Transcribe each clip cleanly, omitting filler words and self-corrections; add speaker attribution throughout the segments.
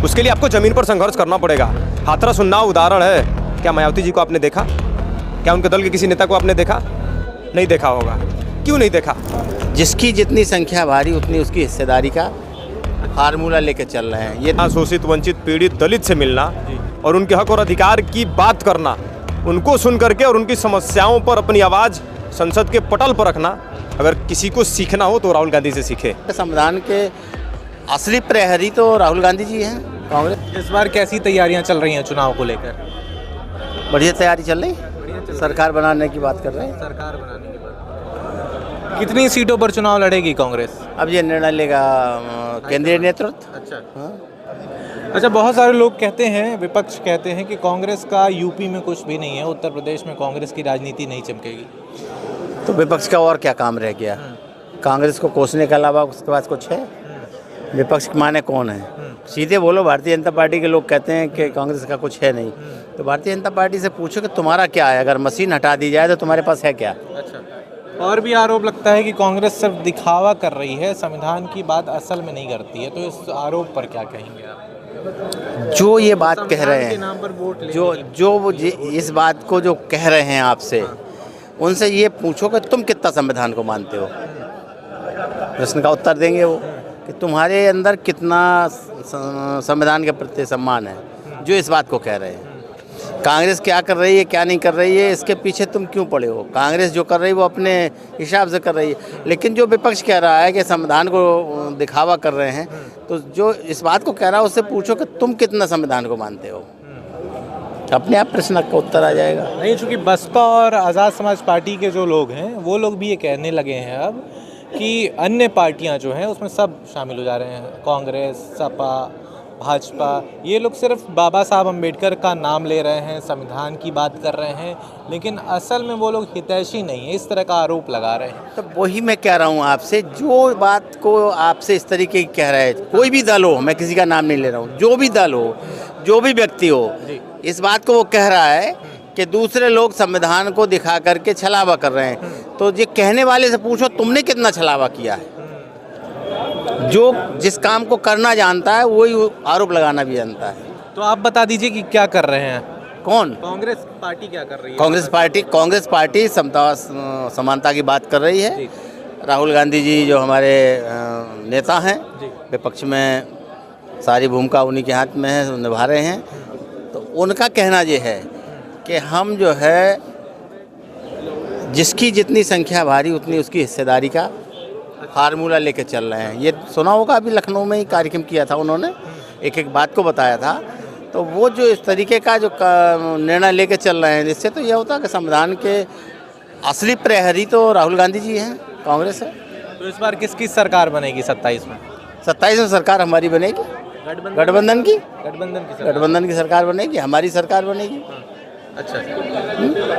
Speaker 1: उसके लिए आपको ज़मीन पर संघर्ष करना पड़ेगा। हाथरस उन्नाव उदाहरण है। क्या मायावती जी को आपने देखा? क्या उनके दल के किसी नेता को आपने देखा? नहीं देखा होगा। क्यों नहीं देखा?
Speaker 2: जिसकी जितनी संख्या भारी उतनी उसकी हिस्सेदारी का फार्मूला लेके चल रहे हैं। ये
Speaker 1: शोषित, वंचित, पीड़ित दलित से मिलना और उनके हक और अधिकार की बात करना, उनको सुन करके और उनकी समस्याओं पर अपनी आवाज़ संसद के पटल पर रखना, अगर किसी को सीखना हो तो राहुल गांधी से सीखे।
Speaker 2: संविधान के असली प्रहरी तो राहुल गांधी जी हैं। कांग्रेस
Speaker 3: इस बार कैसी तैयारियां चल रही हैं चुनाव को लेकर?
Speaker 2: बढ़िया तैयारी चल रही, सरकार बनाने की बात कर रहे हैं।
Speaker 3: सरकार बनाने की बात। कितनी सीटों पर चुनाव लड़ेगी कांग्रेस?
Speaker 2: अब ये निर्णय लेगा केंद्रीय नेतृत्व।
Speaker 3: अच्छा
Speaker 2: हाँ।
Speaker 3: अच्छा, बहुत सारे लोग कहते हैं, विपक्ष कहते हैं कि कांग्रेस का यूपी में कुछ भी नहीं है, उत्तर प्रदेश में कांग्रेस की राजनीति नहीं चमकेगी।
Speaker 2: तो विपक्ष का और क्या काम रह गया? कांग्रेस को कोसने के अलावा उसके पास कुछ है? विपक्ष के माने कौन है? सीधे बोलो। भारतीय जनता पार्टी के लोग कहते हैं कि कांग्रेस का कुछ है नहीं, तो भारतीय जनता पार्टी से पूछो कि तुम्हारा क्या है? अगर मशीन हटा दी जाए तो तुम्हारे पास है क्या?
Speaker 3: अच्छा, और भी आरोप लगता है कि कांग्रेस सिर्फ दिखावा कर रही है, संविधान की बात असल में नहीं करती है, तो इस आरोप पर क्या कहेंगे आप?
Speaker 2: जो ये बात कह रहे
Speaker 3: संविधान के नाम पर वोट
Speaker 2: हैं,
Speaker 3: लेंगे।
Speaker 2: जो इस बात को जो कह रहे हैं आपसे, उनसे ये पूछो कि तुम कितना संविधान को मानते हो। प्रश्न का उत्तर देंगे वो कि तुम्हारे अंदर कितना संविधान के प्रति सम्मान है, जो इस बात को कह रहे हैं। कांग्रेस क्या कर रही है, क्या नहीं कर रही है, इसके पीछे तुम क्यों पड़े हो? कांग्रेस जो कर रही है वो अपने हिसाब से कर रही है, लेकिन जो विपक्ष कह रहा है कि संविधान को दिखावा कर रहे हैं, तो जो इस बात को कह रहा है उससे पूछो कि तुम कितना संविधान को मानते हो। अपने आप प्रश्न का उत्तर आ जाएगा।
Speaker 3: नहीं, चूँकि बसपा और आज़ाद समाज पार्टी के जो लोग हैं वो लोग भी ये कहने लगे हैं अब कि अन्य पार्टियां जो हैं उसमें सब शामिल हो जा रहे हैं, कांग्रेस, सपा, भाजपा, ये लोग सिर्फ बाबा साहब अम्बेडकर का नाम ले रहे हैं, संविधान की बात कर रहे हैं, लेकिन असल में वो लोग हितैषी नहीं है, इस तरह का आरोप लगा रहे हैं।
Speaker 2: तो वही मैं कह रहा हूँ आपसे, जो बात को आपसे इस तरीके की कह रहे हैं, कोई भी दल हो, मैं किसी का नाम नहीं ले रहा हूँ, जो भी दल हो, जो भी व्यक्ति हो, इस बात को वो कह रहा है कि दूसरे लोग संविधान को दिखा करके छलावा कर रहे हैं, तो ये कहने वाले से पूछो तुमने कितना छलावा किया है। जो जिस काम को करना जानता है वही आरोप लगाना भी जानता है।
Speaker 3: तो आप बता दीजिए कि क्या कर रहे हैं?
Speaker 2: कौन?
Speaker 3: कांग्रेस पार्टी क्या कर रही है?
Speaker 2: कांग्रेस पार्टी समता समानता की बात कर रही है। राहुल गांधी जी जो हमारे नेता हैं, विपक्ष में सारी भूमिका उन्हीं के हाथ में है, निभा रहे हैं। तो उनका कहना ये है कि हम जो है जिसकी जितनी संख्या भारी उतनी उसकी हिस्सेदारी का फार्मूला लेके चल रहे हैं। ये सुना होगा, अभी लखनऊ में ही कार्यक्रम किया था उन्होंने, एक एक बात को बताया था। तो वो जो इस तरीके का जो निर्णय लेके चल रहे हैं, जिससे तो ये होता है कि संविधान के असली प्रहरी तो राहुल गांधी जी हैं, कांग्रेस है।
Speaker 3: तो इस बार किसकी सरकार बनेगी 27 में?
Speaker 2: 27 में सरकार हमारी बनेगी, गठबंधन की सरकार बनेगी, हमारी सरकार बनेगी।
Speaker 3: अच्छा,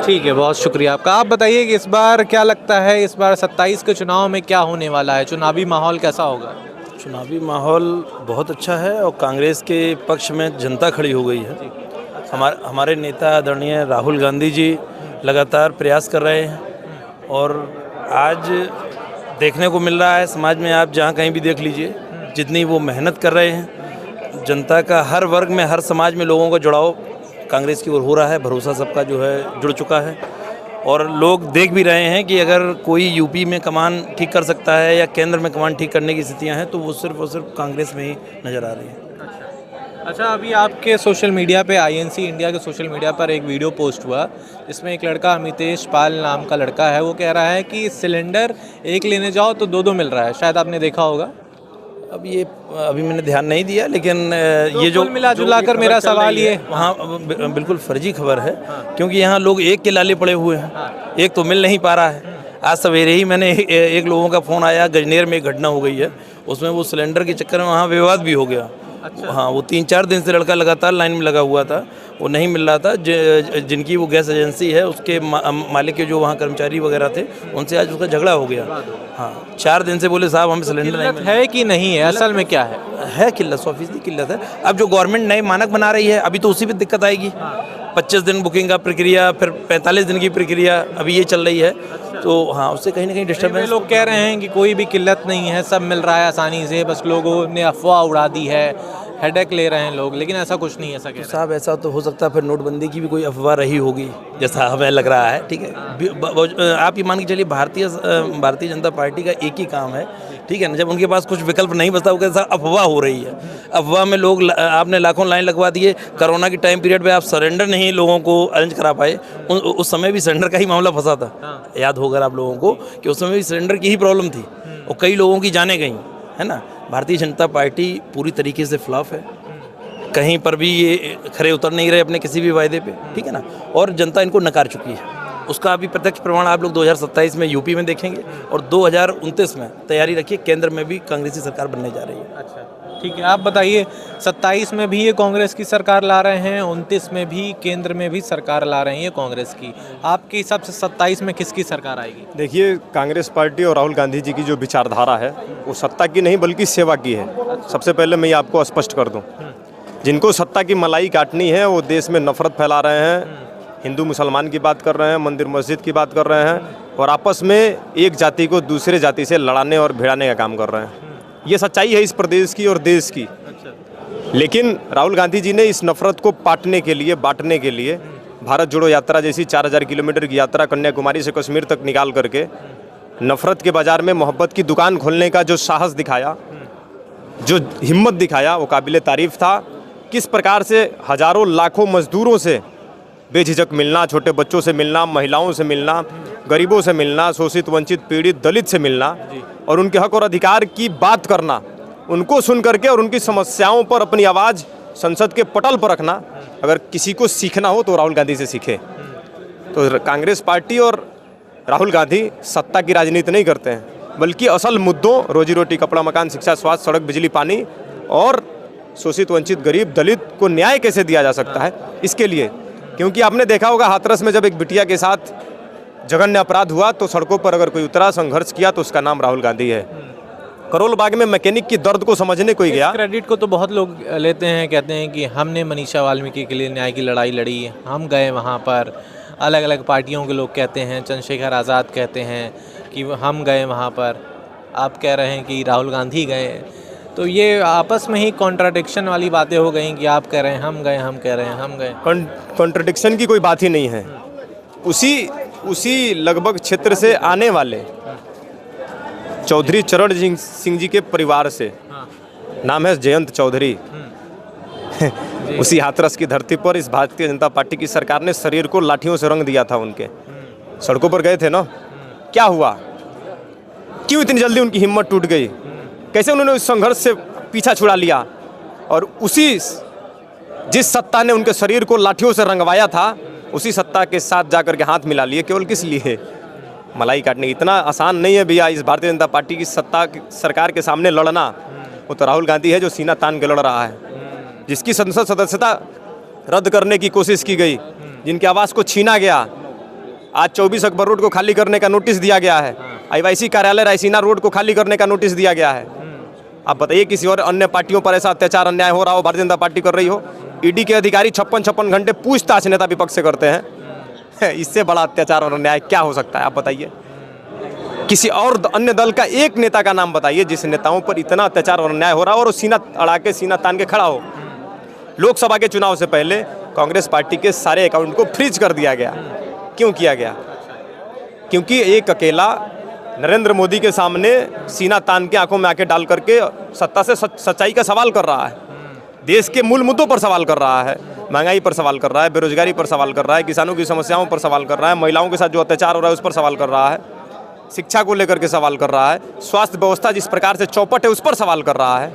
Speaker 3: ठीक है, बहुत शुक्रिया आपका। आप बताइए कि इस बार क्या लगता है, इस बार 27 के चुनाव में क्या होने वाला है? चुनावी माहौल कैसा होगा?
Speaker 4: चुनावी माहौल बहुत अच्छा है और कांग्रेस के पक्ष में जनता खड़ी हो गई है। हमारे नेता आदरणीय राहुल गांधी जी लगातार प्रयास कर रहे हैं और आज देखने को मिल रहा है समाज में, आप जहाँ कहीं भी देख लीजिए, जितनी वो मेहनत कर रहे हैं, जनता का हर वर्ग में, हर समाज में लोगों का जुड़ाव कांग्रेस की ओर हो रहा है। भरोसा सबका जो है जुड़ चुका है और लोग देख भी रहे हैं कि अगर कोई यूपी में कमान ठीक कर सकता है या केंद्र में कमान ठीक करने की स्थितियां हैं तो वो सिर्फ और सिर्फ कांग्रेस में ही नज़र आ रही है।
Speaker 3: अच्छा, अभी आपके सोशल मीडिया पे, INC इंडिया के सोशल मीडिया पर एक वीडियो पोस्ट हुआ, जिसमें एक लड़का, अमितेश पाल नाम का लड़का है, वो कह रहा है कि सिलेंडर एक लेने जाओ तो दो मिल रहा है। शायद आपने देखा होगा।
Speaker 4: अभी मैंने ध्यान नहीं दिया, लेकिन ये जो
Speaker 3: मिला जुला कर मेरा सवाल ये,
Speaker 4: वहाँ बिल्कुल फर्जी खबर है। क्योंकि यहाँ लोग एक के लाले पड़े हुए हैं, एक तो मिल नहीं पा रहा है। आज सवेरे ही मैंने एक लोगों का फ़ोन आया, गजनेर में एक घटना हो गई है, उसमें वो सिलेंडर के चक्कर में वहाँ विवाद भी हो गया।
Speaker 3: अच्छा।
Speaker 4: हाँ, वो 3-4 दिन से लड़का लगातार लाइन में लगा हुआ था, वो नहीं मिल रहा था। जिनकी वो गैस एजेंसी है, उसके मालिक के जो वहाँ कर्मचारी वगैरह थे, उनसे आज उसका झगड़ा हो गया। हाँ, 4 दिन से बोले साहब हमें सिलेंडर नहीं
Speaker 3: है कि नहीं है, असल में क्या है
Speaker 4: किल्लत, 100% किल्लत है। अब जो गवर्नमेंट नए मानक बना रही है, अभी तो उसी पे दिक्कत आएगी। 25 दिन बुकिंग का प्रक्रिया, फिर 45 दिन की प्रक्रिया अभी ये चल रही है। तो हाँ, उससे कहीं ना कहीं डिस्टर्बेंस।
Speaker 3: लोग कह रहे हैं कि कोई भी किल्लत नहीं है, सब मिल रहा है आसानी से, बस लोगों ने अफवाह उड़ा दी है हेडेक ले रहे हैं लोग, लेकिन ऐसा कुछ नहीं है, ऐसा कह रहे हैं।
Speaker 4: साहब ऐसा तो हो सकता है फिर नोटबंदी की भी कोई अफवाह रही होगी, जैसा हमें लग रहा है। ठीक है, आप ये मान के चलिए भारतीय जनता पार्टी का एक ही काम है, ठीक है ना, जब उनके पास कुछ विकल्प नहीं बचता वो कैसा अफवाह हो रही है। अफवाह में लोग आपने लाखों लाइन लगवा दिए, कोरोना की टाइम पीरियड में आप सरेंडर नहीं लोगों को अरेंज करा पाए, उस समय भी सरेंडर का ही मामला फंसा था। याद होगा आप लोगों को कि उस समय भी सरेंडर की ही प्रॉब्लम थी और कई लोगों की जाने गई, है ना। भारतीय जनता पार्टी पूरी तरीके से फ्लॉप है, कहीं पर भी ये खरे उतर नहीं रहे अपने किसी भी वायदे पे, ठीक है ना, और जनता इनको नकार चुकी है। उसका अभी प्रत्यक्ष प्रमाण आप लोग 2027 में यूपी में देखेंगे और 2029 में तैयारी रखिए, केंद्र में भी कांग्रेसी सरकार बनने जा रही है।
Speaker 3: अच्छा, ठीक है, आप बताइए, 27 में भी ये कांग्रेस की सरकार ला रहे हैं, 29 में भी केंद्र में भी सरकार ला रहे हैं ये कांग्रेस की। आपके हिसाब से 27 में किसकी सरकार आएगी?
Speaker 1: देखिए, कांग्रेस पार्टी और राहुल गांधी जी की जो विचारधारा है वो सत्ता की नहीं बल्कि सेवा की है। सबसे पहले मैं ये आपको स्पष्ट कर दूं, जिनको सत्ता की मलाई काटनी है वो देश में नफरत फैला रहे हैं, हिंदू मुसलमान की बात कर रहे हैं, मंदिर मस्जिद की बात कर रहे हैं और आपस में एक जाति को दूसरे जाति से लड़ाने और भिड़ाने का काम कर रहे हैं। ये सच्चाई है इस प्रदेश की और देश की। लेकिन राहुल गांधी जी ने इस नफरत को पाटने के लिए, बांटने के लिए भारत जोड़ो यात्रा जैसी 4000 किलोमीटर की यात्रा कन्याकुमारी से कश्मीर तक निकाल करके नफरत के बाजार में मोहब्बत की दुकान खोलने का जो साहस दिखाया, जो हिम्मत दिखाया, वो काबिले तारीफ था। किस प्रकार से हजारों लाखों मजदूरों से बेझिझक मिलना, छोटे बच्चों से मिलना, महिलाओं से मिलना, गरीबों से मिलना, शोषित वंचित पीड़ित दलित से मिलना और उनके हक और अधिकार की बात करना, उनको सुन करके और उनकी समस्याओं पर अपनी आवाज़ संसद के पटल पर रखना। अगर किसी को सीखना हो तो राहुल गांधी से सीखे। तो कांग्रेस पार्टी और राहुल गांधी सत्ता की राजनीति नहीं करते हैं, बल्कि असल मुद्दों रोजी रोटी, कपड़ा, मकान, शिक्षा, स्वास्थ्य, सड़क, बिजली, पानी और शोषित वंचित गरीब दलित को न्याय कैसे दिया जा सकता है, इसके लिए। क्योंकि आपने देखा होगा हाथरस में जब एक बिटिया के साथ जघन्य अपराध हुआ तो सड़कों पर अगर कोई उतरा, संघर्ष किया तो उसका नाम राहुल गांधी है। करोल बाग में मैकेनिक की दर्द को समझने कोई गया।
Speaker 3: क्रेडिट को तो बहुत लोग लेते हैं, कहते हैं कि हमने मनीषा वाल्मीकि के लिए न्याय की लड़ाई लड़ी, हम गए वहाँ पर। अलग अलग पार्टियों के लोग कहते हैं, चंद्रशेखर आज़ाद कहते हैं कि हम गए वहाँ पर, आप कह रहे हैं कि राहुल गांधी गए। तो ये आपस में ही कॉन्ट्राडिक्शन वाली बातें हो गई कि आप कह रहे हैं हम गए, हम कह रहे हैं हम गए।
Speaker 1: कॉन्ट्रडिक्शन की कोई बात ही नहीं है। उसी लगभग क्षेत्र से आने वाले चौधरी चरण सिंह जी के परिवार से, नाम है जयंत चौधरी, उसी हाथरस की धरती पर इस भारतीय जनता पार्टी की सरकार ने शरीर को लाठियों से रंग दिया था। उनके सड़कों पर गए थे ना, क्या हुआ, क्यों इतनी जल्दी उनकी हिम्मत टूट गई, कैसे उन्होंने उस संघर्ष से पीछा छुड़ा लिया और जिस सत्ता ने उनके शरीर को लाठियों से रंगवाया था उसी सत्ता के साथ जाकर के हाथ मिला लिए। केवल किस लिए? मलाई काटने। इतना आसान नहीं है भैया इस भारतीय जनता पार्टी की सरकार के सामने लड़ना। वो तो राहुल गांधी है जो सीना तान के लड़ रहा है, जिसकी संसद सदस्यता रद्द करने की कोशिश की गई, जिनकी आवाज़ को छीना गया। आज 24 अकबर रोड को खाली करने का नोटिस दिया गया है, आईवाईसी कार्यालय रायसीना रोड को खाली करने का नोटिस दिया गया है। आप बताइए किसी और अन्य पार्टियों पर ऐसा अत्याचार अन्याय हो रहा हो, भारतीय जनता पार्टी कर रही हो? ईडी के अधिकारी 56 घंटे पूछताछ नेता विपक्ष से करते हैं। इससे बड़ा अत्याचार और अन्याय क्या हो सकता है? आप बताइए, किसी और अन्य दल का एक नेता का नाम बताइए जिस नेताओं पर इतना अत्याचार और अन्याय हो रहा हो और सीना अड़ा के, सीना तान के खड़ा हो। लोकसभा के चुनाव से पहले कांग्रेस पार्टी के सारे अकाउंट को फ्रीज कर दिया गया। क्यों किया गया? क्योंकि एक अकेला नरेंद्र मोदी के सामने सीना तान के आंखों में आंखें डाल करके सत्ता से सच्चाई का सवाल कर रहा है, देश के मूल मुद्दों पर सवाल कर रहा है, महंगाई पर सवाल कर रहा है, बेरोजगारी पर सवाल कर रहा है, किसानों की समस्याओं पर सवाल कर रहा है, महिलाओं के साथ जो अत्याचार हो रहा है उस पर सवाल कर रहा है, शिक्षा को लेकर के सवाल कर रहा है, स्वास्थ्य व्यवस्था जिस प्रकार से चौपट है उस पर सवाल कर रहा है,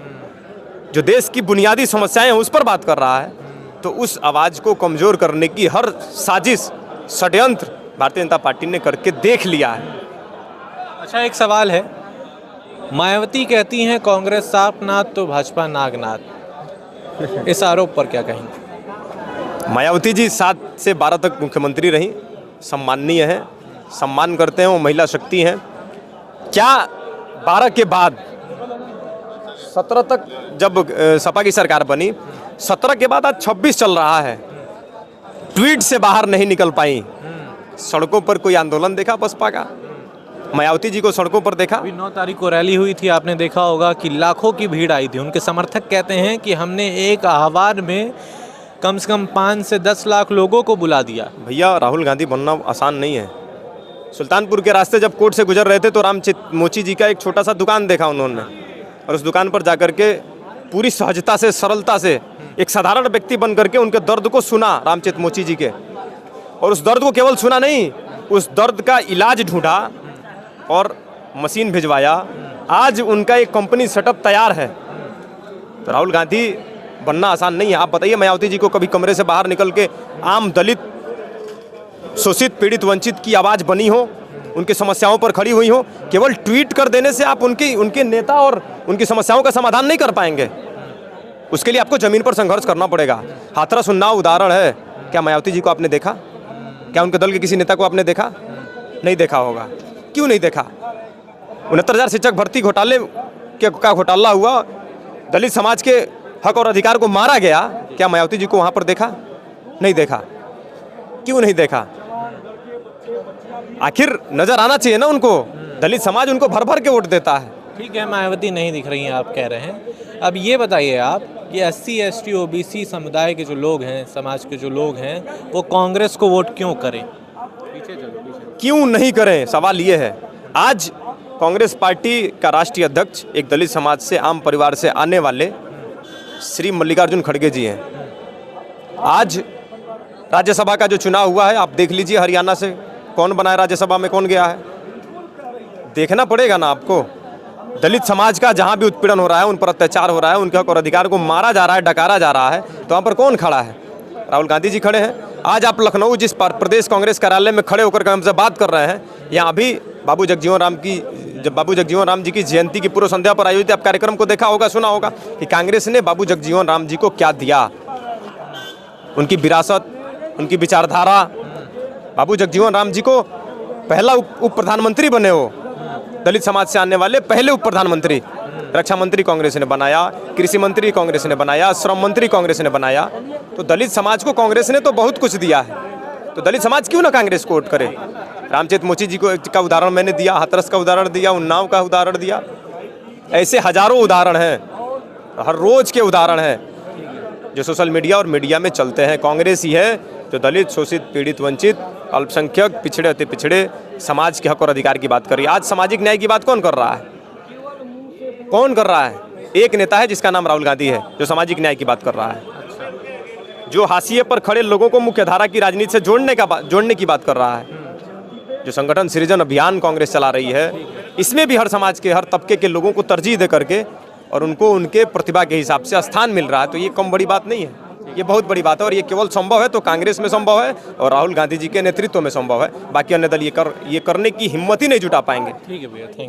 Speaker 1: जो देश की बुनियादी समस्याएं हैं उस पर बात कर रहा है। तो उस आवाज़ को कमज़ोर करने की हर साजिश, षड्यंत्र भारतीय जनता पार्टी ने करके देख लिया है।
Speaker 3: अच्छा, एक सवाल है, मायावती कहती हैं कांग्रेस सांपनाथ तो भाजपा नागनाथ, इस आरोप पर क्या कहेंगे?
Speaker 1: मायावती जी 7 से 12 तक मुख्यमंत्री रहीं, सम्माननीय हैं, सम्मान करते हैं, वो महिला शक्ति हैं। क्या 12 के बाद 17 तक जब सपा की सरकार बनी, 17 के बाद आज 26 चल रहा है, ट्वीट से बाहर नहीं निकल पाई। सड़कों पर कोई आंदोलन देखा बसपा का? मायावती जी को सड़कों पर देखा।
Speaker 3: अभी 9 तारीख को रैली हुई थी, आपने देखा होगा कि लाखों की भीड़ आई थी। उनके समर्थक कहते हैं कि हमने एक आह्वान में कम से कम 5 से 10 लाख लोगों को बुला दिया।
Speaker 1: भैया राहुल गांधी बनना आसान नहीं है। सुल्तानपुर के रास्ते जब कोर्ट से गुजर रहे थे तो रामचेत मोची जी का एक छोटा सा दुकान देखा उन्होंने, और उस दुकान पर जाकर के पूरी सहजता से, सरलता से, एक साधारण व्यक्ति बन करके उनके दर्द को सुना रामचेत मोची जी के, और उस दर्द को केवल सुना नहीं, उस दर्द का इलाज ढूंढा और मशीन भिजवाया। आज उनका एक कंपनी सेटअप तैयार है। तो राहुल गांधी बनना आसान नहीं है। आप बताइए मायावती जी को कभी कमरे से बाहर निकल के आम दलित, शोषित, पीड़ित, वंचित की आवाज़ बनी हो, उनकी समस्याओं पर खड़ी हुई हो? केवल ट्वीट कर देने से आप उनके नेता और उनकी समस्याओं का समाधान नहीं कर पाएंगे। उसके लिए आपको ज़मीन पर संघर्ष करना पड़ेगा। हाथरस उन्नाव उदाहरण है। क्या मायावती जी को आपने देखा? क्या उनके दल के किसी नेता को आपने देखा? नहीं देखा होगा। क्यों नहीं देखा? 69,000 शिक्षक भर्ती घोटाले का घोटाला हुआ, दलित समाज के हक और अधिकार को मारा गया। क्या मायावती जी को वहाँ पर देखा? नहीं देखा। क्यों नहीं देखा? आखिर नजर आना चाहिए ना उनको। दलित समाज उनको भर भर के वोट देता है।
Speaker 3: ठीक है, मायावती नहीं दिख रही हैं आप कह रहे हैं। अब ये बताइए आप कि SC ST OBC समुदाय के जो लोग हैं, समाज के जो लोग हैं, वो कांग्रेस को वोट क्यों करें? पीछे चलो, पीछे।
Speaker 1: क्यों नहीं करें? सवाल ये है। आज कांग्रेस पार्टी का राष्ट्रीय अध्यक्ष एक दलित समाज से, आम परिवार से आने वाले श्री मल्लिकार्जुन खड़गे जी हैं। आज राज्यसभा का जो चुनाव हुआ है, आप देख लीजिए हरियाणा से कौन बना है, राज्यसभा में कौन गया है। देखना पड़ेगा ना आपको। दलित समाज का जहाँ भी उत्पीड़न हो रहा है, उन पर अत्याचार हो रहा है, उनके हक और अधिकार को मारा जा रहा है, डकारा जा रहा है, तो वहाँ पर कौन खड़ा है? राहुल गांधी जी खड़े हैं। आज आप लखनऊ जिस प्रदेश कांग्रेस कार्यालय में खड़े होकर हमसे बात कर रहे हैं, यहाँ अभी बाबू जगजीवन राम जी की जयंती की पूर्व संध्या पर आयोजित आप कार्यक्रम को देखा होगा, सुना होगा कि कांग्रेस ने बाबू जगजीवन राम जी को क्या दिया। उनकी विरासत, उनकी विचारधारा। बाबू जगजीवन राम जी को पहला उप प्रधानमंत्री बने हो, दलित समाज से आने वाले पहले उप प्रधानमंत्री। रक्षा मंत्री कांग्रेस ने बनाया, कृषि मंत्री कांग्रेस ने बनाया, श्रम मंत्री कांग्रेस ने बनाया। तो दलित समाज को कांग्रेस ने तो बहुत कुछ दिया है। तो दलित समाज क्यों ना कांग्रेस को वोट करे? रामचेत मोची जी का उदाहरण मैंने दिया, हाथरस का उदाहरण दिया, उन्नाव का उदाहरण दिया। ऐसे हजारों उदाहरण हैं, हर रोज के उदाहरण हैं जो सोशल मीडिया और मीडिया में चलते हैं। कांग्रेस ही है जो दलित, शोषित, पीड़ित, वंचित, अल्पसंख्यक, पिछड़े अति पिछड़े समाज के हक और अधिकार की बात कर रही है। आज सामाजिक न्याय की बात कौन कर रहा है? कौन कर रहा है? एक नेता है जिसका नाम राहुल गांधी है, जो सामाजिक न्याय की बात कर रहा है, जो हाशिए पर खड़े लोगों को मुख्यधारा की राजनीति से जोड़ने की बात कर रहा है, जो संगठन सृजन अभियान कांग्रेस चला रही है। इसमें भी हर समाज के, हर तबके के लोगों को तरजीह दे करके और उनको उनके प्रतिभा के हिसाब से स्थान मिल रहा है। तो ये कम बड़ी बात नहीं है, ये बहुत बड़ी बात है। और ये केवल संभव है तो कांग्रेस में संभव है और राहुल गांधी जी के नेतृत्व में संभव है। बाकी अन्य दल ये करने की हिम्मत ही नहीं जुटा पाएंगे।
Speaker 3: ठीक है भैया, थैंक यू।